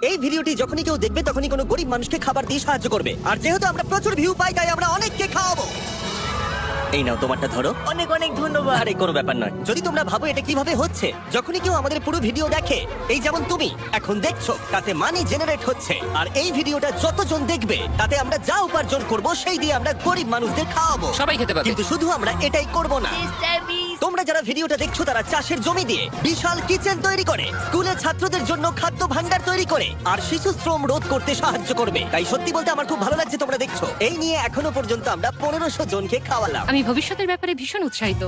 এই ভিডিওটি যখনই কেউ দেখবে তখনই কোনো গরিব মানুষকে খাবার দিয়ে সাহায্য করবে। আর যেহেতু আমরা প্রচুর ভিউ পাই তাই আমরা অনেককে খাওয়াবো। এই নাও তোমারটা ধরো। অনেক অনেক ধন্যবাদ। আরে কোনো ব্যাপার নয়। যদি তোমরা ভাবো এটা কিভাবে হচ্ছে, যখনই কেউ আমাদের পুরো ভিডিও দেখে, এই যেমন তুমি এখন দেখছো, তাতে মানি জেনারেট হচ্ছে। আর এই ভিডিওটা যতজন দেখবে তাতে আমরা যা উপার্জন করব সেই দিয়ে আমরা গরিব মানুষদের খাওয়াবো। সবাই খেতে পাবে। কিন্তু শুধু আমরা এটাই করব না। মিস্টার বিস্ট, তোমরা যারা ভিডিওটা দেখছো তারা চাষের জমি দিয়ে বিশাল কিচেন তৈরি করে, স্কুলের ছাত্রদের জন্য খাদ্য ভাণ্ডার তৈরি করে, আর শিশু শ্রম রোধ করতে সাহায্য করবে। তাই সত্যি বলতে আমার খুব ভালো লাগছে তোমরা দেখছো। এই নিয়ে এখনো পর্যন্ত আমরা 1500 জনকে খাওয়ালাম। আমি ভবিষ্যতের ব্যাপারে ভীষণ উৎসাহিত।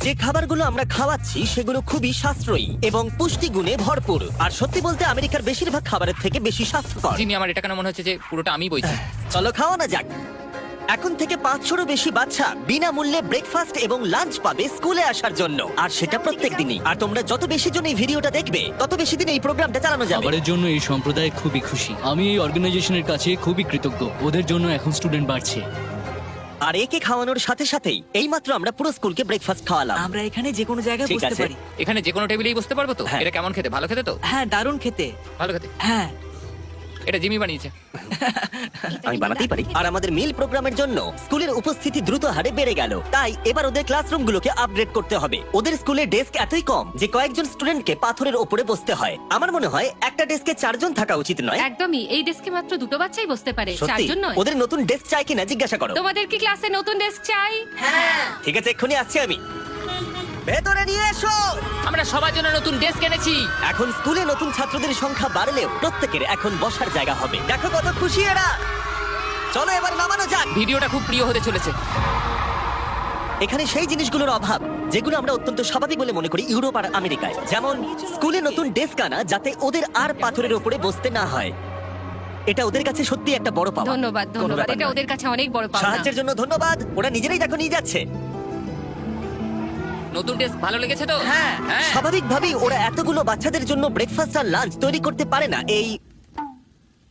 যে খাবারগুলো আমরা খাওয়াচ্ছি সেগুলো খুবই সাশ্রয়ী এবং পুষ্টিগুণে ভরপুর। আর সত্যি বলতে আমেরিকার বেশিরভাগ খাবারের থেকে বেশি স্বাস্থ্যকর। জিমি, আমার এটা কেন মনে হচ্ছে যে পুরোটা আমি বইছি। চলো খাওয়ানো যাক। এখন থেকে 500-রও বেশি বাচ্চা বিনামূল্যে ব্রেকফাস্ট এবং লাঞ্চ পাবে স্কুলে আসার জন্য, আর সেটা প্রত্যেক দিনই। আর তোমরা যত বেশি জন এই ভিডিওটা দেখবে তত বেশি দিন এই প্রোগ্রামটা চালানো যাবে। খাবারের জন্য এই সম্প্রদায় খুবই খুশি। আমি এই অর্গানাইজেশনের কাছে খুবই কৃতজ্ঞ। ওদের জন্য এখন স্টুডেন্ট বাড়ছে। আর একে খাওয়ানোর সাথে সাথেই এইমাত্র আমরা পুরো স্কুলকে ব্রেকফাস্ট খাওয়ালাম। আমরা এখানে যে কোনো জায়গায় ঠিক বসতে আছে। পারি। এখানে যে কোনো টেবিলেই বসতে পারবো তো? হ্যাঁ। এটা কেমন খেতে? ভালো খেতে তো? হ্যাঁ, দারুণ খেতে। ভালো খেতে। হ্যাঁ, এটা জিমি বানিয়েছে। আমি বানাতেই পারি। আর আমাদের মিল প্রোগ্রামের জন্য স্কুলের উপস্থিতি দ্রুত হারে বেড়ে গেল। তাই এবার ওদের ক্লাসরুমগুলোকে আপগ্রেড করতে হবে। ওদের স্কুলে ডেস্ক এতই কম যে কয়েকজন স্টুডেন্টকে পাথরের ওপরে বসতে হয়। আমার মনে হয় একটা ডেস্কে 4 জন থাকা উচিত নয়? একদমই, এই ডেস্কে মাত্র 2টো বাচ্চাই বসতে পারে, সত্যি? 4 জন নয়। ওদের নতুন ডেস্ক চাই কিনা জিজ্ঞাসা করো। তোমাদের কি ক্লাসে নতুন ডেস্ক চাই? ঠিক আছে, এক্ষুনি আসছি আমি। ভেতরে নিয়ে এসো। আমরা সবার জন্য নতুন ডেস্ক এনেছি। এখন স্কুলে নতুন ছাত্রদের সংখ্যা বাড়লেও প্রত্যেকের এখন বসার জায়গা হবে। দেখো কত খুশি এরা। চলো এবার নামানো যাক। ভিডিওটা খুব প্রিয় হতে চলেছে। এখানে সেই জিনিসগুলোর অভাব যেগুলো আমরা অত্যন্ত স্বাভাবিক বলে মনে করি ইউরোপ আর আমেরিকায়, যেমন স্কুলে নতুন ডেস্ক আনা যাতে ওদের আর পাথরের উপরে বসতে না হয়। এটা ওদের কাছে সত্যি একটা বড় পাওয়া। ধন্যবাদ, কোনো ধন্যবাদ। ব্যাপার এটা নয়। ওদের কাছে অনেক বড় পাওনা। সাহায্যের জন্য ধন্যবাদ। ওরা নিজেরাই দেখো নিয়ে যাচ্ছে। নতুন ডেস্ক ভালো লেগেছে তো? হ্যাঁ, হ্যাঁ। স্বাভাবিকভাবেই ওরা এতগুলো বাচ্চাদের জন্য ব্রেকফাস্ট আর লাঞ্চ তৈরি করতে পারে না এই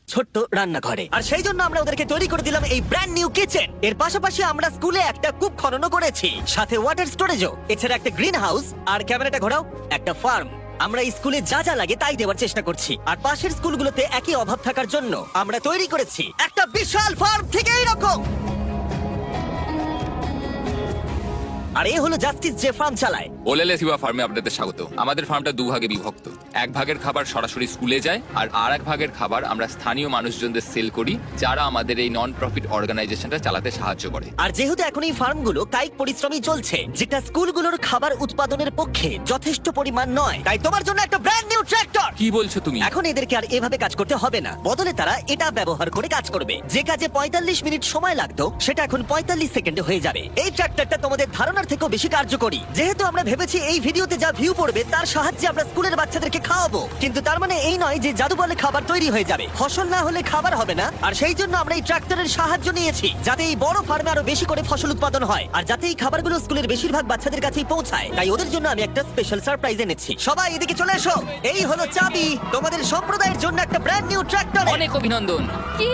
ছোট্ট রান্নাঘরে। আর সেই জন্য আমরা ওদেরকে তৈরি করে দিলাম এই ব্র্যান্ড নিউ কিচেন। এর পাশাপাশি আমরা স্কুলে একটা কূপ খননও করেছি, সাথে ওয়াটার স্টোরেজও। এছাড়া একটা গ্রিন হাউস, আর ক্যামেরাটা ঘোরাও, একটা ফার্ম। আমরা এই স্কুলে যা যা লাগে তাই দেওয়ার চেষ্টা করছি। আর পাশের স্কুলগুলোতে একই অভাব থাকার জন্য আমরা তৈরি করেছি একটা বিশাল ফার্ম থেকে এইরকম। আর এই হলো জাস্টিস যে ফার্ম চালায়। ওলেলে সিবা ফার্মে আপনাদের স্বাগত। আমাদের ফার্মটা 2 ভাগে বিভক্ত। এক ভাগের খাবার সরাসরি স্কুলে যায়, আর এক ভাগের খাবার আমরা স্থানীয় মানুষজনদের সেল করি, যারা আমাদের এই নন প্রফিট অর্গানাইজেশনটা চালাতে সাহায্য করে। আর যেহেতু এখন এই ফার্মগুলো কায়িক পরিশ্রমই চলছে, যেটা স্কুলগুলোর খাবার উৎপাদনের পক্ষে যথেষ্ট পরিমাণ নয়, তাই তোমার জন্য একটা ব্র্যান্ড নিউ ট্র্যাক্টর। কি বলছো তুমি? এখন এদেরকে আর এভাবে কাজ করতে হবে না, বদলে তারা এটা ব্যবহার করে কাজ করবে। যে কাজে 45 মিনিট সময় লাগতো সেটা এখন 45 সেকেন্ডে হয়ে যাবে। এই ট্র্যাক্টরটা তোমাদের ধারণার থেকেও বেশি কার্যকরী। যেহেতু আমরা ভেবেছি এই ভিডিওতে যা ভিউ পড়বে তার সাহায্যে আমরা স্কুলের বাচ্চাদেরকে খাওয়াবো, কিন্তু তার মানে এই নয় যে জাদু বলে খাবার তৈরি হয়ে যাবে। ফসল না হলে খাবার হবে না। আর সেই জন্য আমরা এই ট্রাক্টরের সাহায্য নিয়েছি, যাতে এই বড় ফার্মে আরো বেশি করে ফসল উৎপাদন হয়, আর যাতে এই খাবারগুলো স্কুলের বেশিরভাগ বাচ্চাদের কাছেই পৌঁছায়। তাই ওদের জন্য আমি একটা স্পেশাল সারপ্রাইজ এনেছি। সবাই এদিকে চলে এসো। এই হলো চাবি তোমাদের সম্প্রদায়ের জন্য একটা ব্র্যান্ড নিউ ট্রাক্টর। অনেক অভিনন্দন। কি?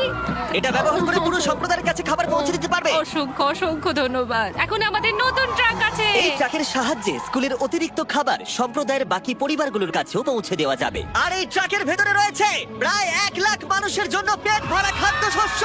এটা ব্যবহার করে পুরো সম্প্রদায়ের কাছে খাবার পৌঁছে দিতে পারবে। অসংখ্য অসংখ্য ধন্যবাদ। এখন আমাদের নতুন ট্রাক আছে। এই ট্রাকের সাহায্যে স্কুলের অতিরিক্ত খাবার সম্প্রদায়ের বাকি পরিবারগুলোর কাছেও পৌঁছে দেওয়া যাবে। আর এই ট্রাকের ভেতরে রয়েছে প্রায় 1 লাখ মানুষের জন্য পেট ভরা খাদ্যশস্য।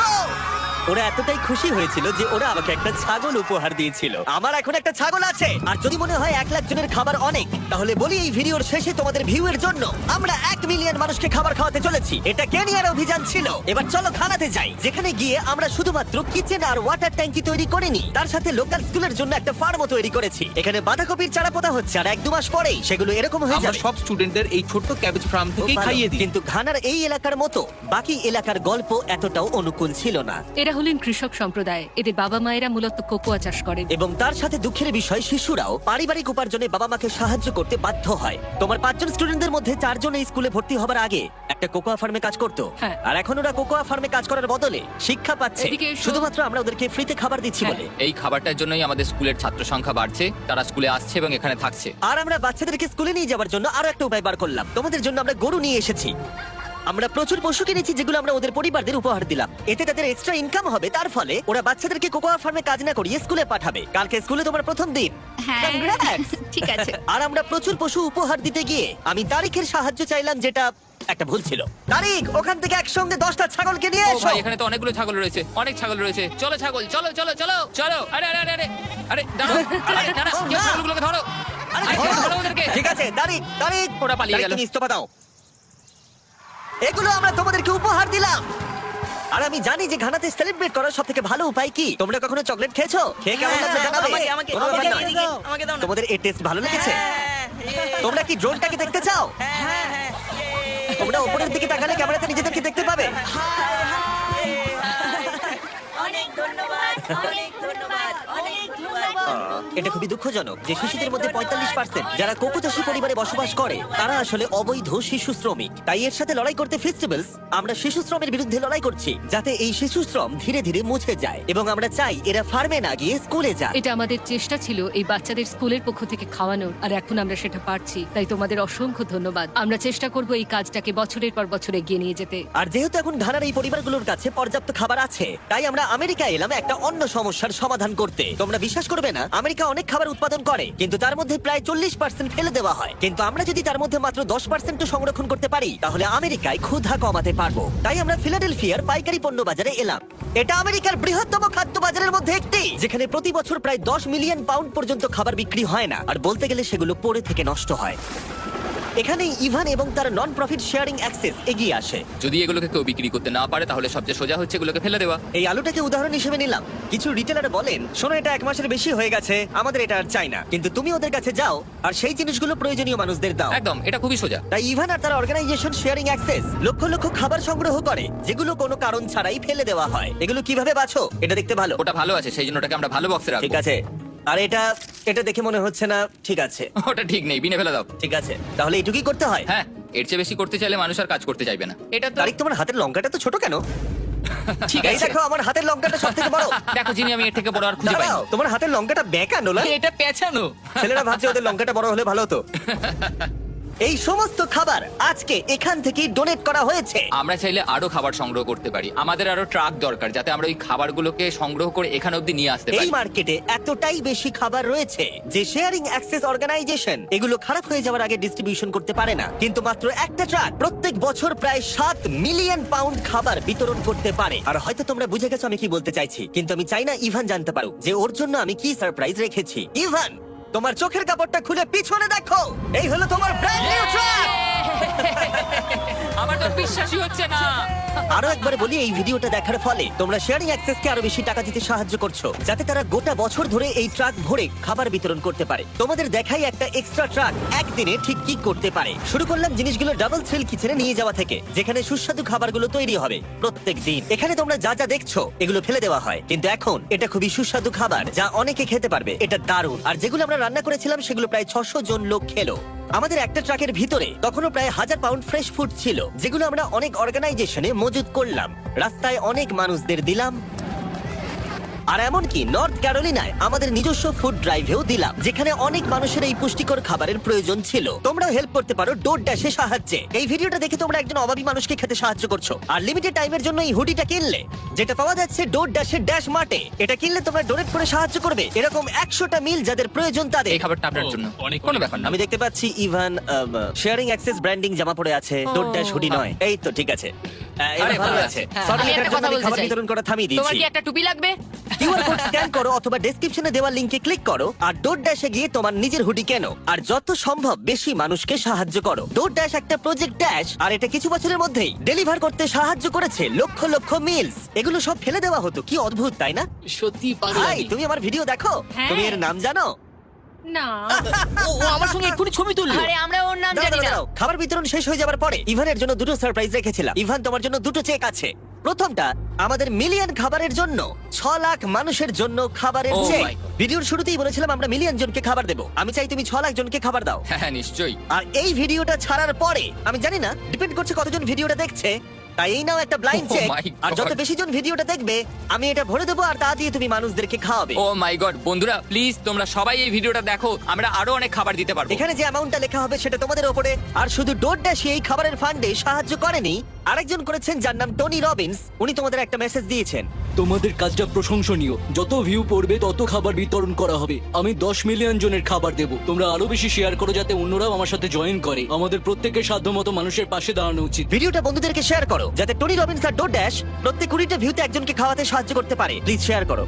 ওরা এতটাই খুশি হয়েছিল যে ওরা আমাকে একটা ছাগল উপহার দিয়েছিল। আমার এখন একটা ছাগল আছে। আর যদি মনে হয় 1 লাখ জনের খাবার অনেক, তাহলে বলি এই ভিডিওর শেষে তোমাদের ভিউ এর জন্য আমরা 1 মিলিয়ন মানুষকে খাবার খাওয়াতে চলেছি। এটা কেনিয়ার অভিযান ছিল। এবার চলো খানাতে যাই, যেখানে গিয়ে আমরা শুধুমাত্র কিচেন আর ওয়াটার ট্যাঙ্কি তৈরি করিনি, তার সাথে লোকাল স্কুলের জন্য একটা ফার্মও তৈরি করেছি। এখানে বাঁধাকপির চারা পোতা হচ্ছে, আর 1-2 মাস পরেই সেগুলো এরকম হয়ে আমরা যাবে। সব স্টুডেন্টদের এই ছোট্ট ক্যাবেজ ফার্ম খুব থেকেই ভালো। খাইয়ে দিই। কিন্তু ঘানার এই এলাকার মতো বাকি এলাকার গল্প এতটাও অনুকূল ছিল না। এরা হলেন কৃষক সম্প্রদায়। এদের বাবা মায়েরা মূলত কোকোয়া চাষ করেন। এবং তার সাথে দুঃখের বিষয়, শিশুরাও পারিবারিক উপার্জনে বাবা মাকে সাহায্য করতে বাধ্য হয়। তোমার 5 জন স্টুডেন্টদের মধ্যে 4 জন এই স্কুলে ভর্তি হবার আগে একটা কোকোয়া ফার্মে কাজ করতো। হ্যাঁ। আর এখন ওরা কোকোয়া ফার্মে কাজ করার বদলে শিক্ষা পাচ্ছে, এদিকে এসো। শুধুমাত্র আমরা ওদেরকে ফ্রিতে খাবার দিচ্ছি হ্যাঁ। বলে। এই খাবারটার জন্যই আমাদের স্কুলের ছাত্র সংখ্যা বাড়ছে, তারা স্কুলে আসছে এবং এখানে থাকছে। আর আমরা বাচ্চাদেরকে স্কুলে নিয়ে যাওয়ার জন্য আরো একটা উপায় বার করলাম। তোমাদের জন্য আমরা গরু নিয়ে এসেছি। আমরা প্রচুর পশু কিনেছি যেগুলো আমরা ওদের পরিবারদের উপহার দিলাম। এতে তাদের এক্সট্রা ইনকাম হবে, তার ফলে ওরা বাচ্চাদেরকে কোকোয়া ফার্মে কাজ না করিয়ে স্কুলে পাঠাবে। কালকে স্কুলে তোমার প্রথম দিন। হ্যাঁ। Congrats! ঠিক আছে। আর আমরা প্রচুর পশু উপহার দিতে গিয়ে আমি তারিখের সাহায্য চাইলাম, যেটা একটা ভুল ছিল। তারিক, ওখান থেকে একসঙ্গে 10টা ছাগলকে নিয়ে ও এসো। ভাই এখানে তো অনেকগুলো ছাগল রয়েছে, অনেক ছাগল রয়েছে। চলো ছাগল, চলো চলো চলো চলো। আরে আরে আরে আরে আরে দাঁড়াও, আরে না না, ও, কেউ না। ছাগলগুলোকে ধরো। আরে আরে ধরো। ধরো ওদেরকে। ঠিক আছে, তারিক, তারিক। ওরা পালিয়ে তারিক, গেল। তুমি ইস্তফা দাও। এগুলো আমরা তোমাদেরকে উপহার দিলাম। আর আমি জানি যে ঘানাতে সেলিব্রেট করার সবথেকে ভালো উপায় কি। তোমরা কখনো চকলেট খেয়েছো? খেয়ে কেমন লাগলো জানাবে? আমাকে কোনো ব্যাপার নয়। এদিকে, আমাকে দাও না। তোমাদের এই টেস্ট ভালো লেগেছে? হ্যাঁ, তোমরা কি ড্রোনটাকে দেখতে চাও? হ্যাঁ, তোমরা উপরের দিকে তাকালে ক্যামেরাতে নিজেদেরকে দেখতে পাবে। অনেক ধন্যবাদ, অনেক ধন্যবাদ, অনেক ধন্যবাদ। এটা খুবই দুঃখজনক যে শিশুদের মধ্যে 45% যারা কোকো চাষী পরিবারে বসবাস করে তারা আসলে অবৈধ শিশু শ্রমিক। তাই এর সাথে লড়াই করতে ফেস্টিভ্যালস আমরা শিশু শ্রমের বিরুদ্ধে লড়াই করছি, যাতে এই শিশু শ্রম ধীরে ধীরে মুছে যায় এবং আমরা চাই এরা ফার্মে না গিয়ে স্কুলে যায়। এটা আমাদের চেষ্টা ছিল এই বাচ্চাদের স্কুলের পক্ষ থেকে খাওয়ানোর, আর এখন আমরা সেটা পারছি। তাই তোমাদের অসংখ্য ধন্যবাদ। আমরা চেষ্টা করব এই কাজটাকে বছরের পর বছর এগিয়ে নিয়ে যেতে। আর যেহেতু এখন ঘানার এই পরিবারগুলোর কাছে পর্যাপ্ত খাবার আছে, তাই আমরা আমেরিকায় এলাম একটা অন্য সমস্যার সমাধান করতে। তোমরা বিশ্বাস করবে না, আমেরিকা অনেক খাবার উৎপাদন করে, কিন্তু তার মধ্যে প্রায় 40% ফেলে দেওয়া হয়। কিন্তু আমরা যদি তার মধ্যে মাত্র 10% সংরক্ষণ করতে পারি, তাহলে আমেরিকায় ক্ষুধা কমাতে পারবো। তাই আমরা ফিলাডেলফিয়ার পাইকারি পণ্য বাজারে এলাম। এটা আমেরিকার বৃহত্তম খাদ্য বাজারের মধ্যে একটি, যেখানে প্রতি বছর প্রায় 10 মিলিয়ন পাউন্ড পর্যন্ত খাবার বিক্রি হয় না, আর বলতে গেলে সেগুলো পড়ে থেকে নষ্ট হয়। এখানেই ইভান এবং তার নন প্রফিট শেয়ারিং অ্যাক্সেস এগিয়ে আসে। যদি এগুলোকে কেউ বিক্রি করতে না পারে তাহলে সবচেয়ে সোজা হচ্ছে এগুলোকে ফেলে দেওয়া। এই আলুটাকে উদাহরণ হিসেবে নিলাম। কিছু রিটেলার বলেন, শোনো এটা 1 মাসের বেশি হয়ে গেছে, আমাদের এটা আর চাই না। কিন্তু তুমি ওদের কাছে যাও আর সেই জিনিসগুলো প্রয়োজনীয় মানুষদের দাও। একদম, এটা খুবই সোজা। তাই ইভান আর তার organisation sharing access lakh lakh খাবার সংগ্রহ করে, যেগুলো কোনো কারণ ছাড়াই ফেলে দেওয়া হয়। এগুলো কিভাবে বাছো? এটা দেখতে ভালো। ওটা ভালো আছে, সেই জন্য ওটাকে আমরা ভালো বক্সে রাখবো। ঠিক আছে। আর এটা দেখে মনে হচ্ছে না ঠিক আছে। ওটা ঠিক নেই, বিনে ফেলে দাও। ঠিক আছে, তাহলে এটুকুই করতে হয়। হ্যাঁ, এর চেয়ে বেশি করতে চাইলে মানুষ আর কাজ করতে চাইবে না। এটা তো তারিক, তোমার হাতের লঙ্কাটা তো ছোট কেন? ঠিক এই আছে। দেখো, আমার হাতের লঙ্কাটা সবথেকে বড়। দেখো যিনি, আমি এর থেকে বড় আর খুঁজে পাই দাঁড়াও, তোমার হাতের লঙ্কাটা বেঁকানো না? এটা পেছানো। ছেলেরা ভাবছে ওদের লঙ্কাটা বড় হলে ভালো হতো। এই সমস্ত খাবার আজকে এখান থেকেই ডোনেট করা হয়েছে। আমরা চাইলে আরো খাবার সংগ্রহ করতে পারি। আমাদের আরো ট্রাক দরকার, যাতে আমরা ওই খাবারগুলোকে সংগ্রহ করে এখানে অবধি নিয়ে আসতে এই পারি। মার্কেটে এতটাই বেশি খাবার রয়েছে যে শেয়ারিং অ্যাক্সেস অর্গানাইজেশন এগুলো খারাপ হয়ে যাওয়ার আগে ডিস্ট্রিবিউশন করতে পারে না। কিন্তু মাত্র একটা ট্রাক প্রত্যেক বছর প্রায় 7 মিলিয়ন পাউন্ড খাবার বিতরণ করতে পারে। আর হয়তো তোমরা বুঝে গেছো আমি কি বলতে চাইছি, কিন্তু আমি চাই না ইভান জানতে পারো যে ওর জন্য আমি কি সারপ্রাইজ রেখেছি। ইভান, তোমার চোখের কাপড়টা খুলে পিছনে দেখো, এই হলো তোমার ব্র্যান্ড নিউ ট্রাক। আমার তো বিশ্বাসই হচ্ছে না। আরো একবার বলি, এই ভিডিওটা দেখার ফলে তোমরা শেয়ারিং অ্যাক্সেসকে আরো বেশি টাকা দিতে সাহায্য করছো, যাতে তারা গোটা বছর ধরে এই ট্রাক ভরে খাবার বিতরণ করতে পারে। তোমাদের দেখাই একটা এক্সট্রা ট্রাক একদিনে ঠিক কি করতে পারে। শুরু করলাম জিনিসগুলো ডাবল থ্রিল কিচেনে নিয়ে যাওয়া থেকে, যেখানে সুস্বাদু খাবারগুলো তৈরি হবে প্রত্যেক দিন। এখানে তোমরা যা যা দেখছো এগুলো ফেলে দেওয়া হয়, কিন্তু এখন এটা খুবই সুস্বাদু খাবার যা অনেকে খেতে পারবে। এটা দারুণ। আর যেগুলো আমরা রান্না করেছিলাম সেগুলো প্রায় 600 জন লোক খেলো। আমাদের একটা ট্রাকের ভিতরে তখনও প্রায় 1000 পাউন্ড ফ্রেশ ফুড ছিল, যেগুলো আমরা অনেক অর্গানাইজেশনে মজুত করলাম, রাস্তায় অনেক মানুষদের দিলাম। আর এমনকি নর্থ ক্যারোলিনায় আমাদের নিজস্ব ফুড ড্রাইভেও দিলাম, যেখানে অনেক মানুষের এই পুষ্টিকর খাবারের প্রয়োজন ছিল। তোমরাও হেল্প করতে পারো ডোর ড্যাশের সাহায্যে। এই ভিডিওটা দেখে তোমরা একজন অভাবী মানুষকে খেতে সাহায্য করছো। আর লিমিটেড টাইমের জন্য এই হুডিটা কিনলে, যেটা পাওয়া যাচ্ছে ডোর ড্যাশের ড্যাশ মার্টে, এটা কিনলে তোমরা ডোনেট করে সাহায্য করবে এরকম 100টা মিল যাদের প্রয়োজন তাদের। এই খাবারটা আপনার জন্য অনেক কোনো ব্যাপার না। আমি দেখতে পাচ্ছি ইভান শেয়ারিং অ্যাক্সেস ব্র্যান্ডিং জামা পরে আছে, ডোর ড্যাশ হুডি নয়। এই তো ঠিক আছে, এবার আরে, ভালো ভালো আছে। আছে। Sorry, আমি এটার একটা জন্য কথা আমি বলতে খাবার চাই। বিতরণ করা থামিয়ে তোমার দিয়েছি। কি একটা টুপি লাগবে? কিউআর কোড স্ক্যান করো অথবা ডেসক্রিপশনে দেওয়া লিংকে ক্লিক করো আর ডোর ড্যাশে গিয়ে তোমার নিজের হুডি কেনো আর যত সম্ভব বেশি মানুষকে সাহায্য করো। ডোর ড্যাশ একটা প্রজেক্ট ড্যাশ, আর এটা কিছু বছরের মধ্যেই ডেলিভার করতে সাহায্য করেছে লক্ষ লক্ষ মিলস। এগুলো সব ফেলে দেওয়া হতো, কি অদ্ভুত তাই না? সত্যি ভাই, পাগলামি। তুমি আমার ভিডিও দেখো, হ্যাঁ। তুমি এর নাম জানো? না, ও আমার সঙ্গে এক্ষুনি ছবি তুললো। আরে আমরা ওর নাম দাঁড়াও, জানি না। দাঁড়াও। খাবার বিতরণ শেষ হয়ে যাবার পরে ইভানের জন্য দুটো সারপ্রাইজ রেখেছিলাম। ইভান, তোমার জন্য দুটো চেক আছে। প্রথমটা আমাদের মিলিয়ন খাবারের জন্য, 6 লাখ মানুষের জন্য খাবারের Oh চেক। my God. ভিডিওর শুরুতেই বলেছিলাম আমরা মিলিয়ন জনকে খাবার দেবো। আমি চাই তুমি 6 লাখ জনকে খাবার দাও। হ্যাঁ নিশ্চয়ই। আর এই ভিডিওটা ছাড়ার পরে আমি জানি না, ডিপেন্ড করছে কতজন ভিডিওটা দেখছে, তাই এই নাও একটা ব্লাইন্ড Oh চেক। my আর যত God. বেশি জন ভিডিওটা দেখবে আমি এটা ভরে দেবো, আর তা দিয়ে তুমি মানুষদেরকে খাওয়াবে। ও মাই গড, বন্ধুরা প্লিজ তোমরা সবাই এই ভিডিওটা দেখো, আমরা আরো অনেক খাবার দিতে পারবো। এখানে যে অ্যামাউন্টটা লেখা হবে সেটা তোমাদের ওপরে। আর শুধু ডোর ড্যাশই এই খাবারের ফান্ডে সাহায্য করেনি, আরেকজন করেছেন যার নাম টনি রবিন্স। উনি তোমাদের একটা মেসেজ দিয়েছেন। তোমাদের কাজটা প্রশংসনীয়। যত ভিউ পড়বে তত খাবার বিতরণ করা হবে। আমি 10 মিলিয়ন জনের খাবার দেব। তোমরা আরো বেশি শেয়ার করো যাতে অন্যরাও আমার সাথে জয়েন করে। আমাদের প্রত্যেকের সাধ্যমতো মানুষের পাশে দাঁড়ানো উচিত। ভিডিওটা বন্ধুদেরকে শেয়ার করো যাতে টনি রবিন্স আর ডোর ড্যাশ প্রত্যেক 20টা ভিউতে একজনকে খাওয়াতে সাহায্য করতে পারে। প্লিজ শেয়ার করো।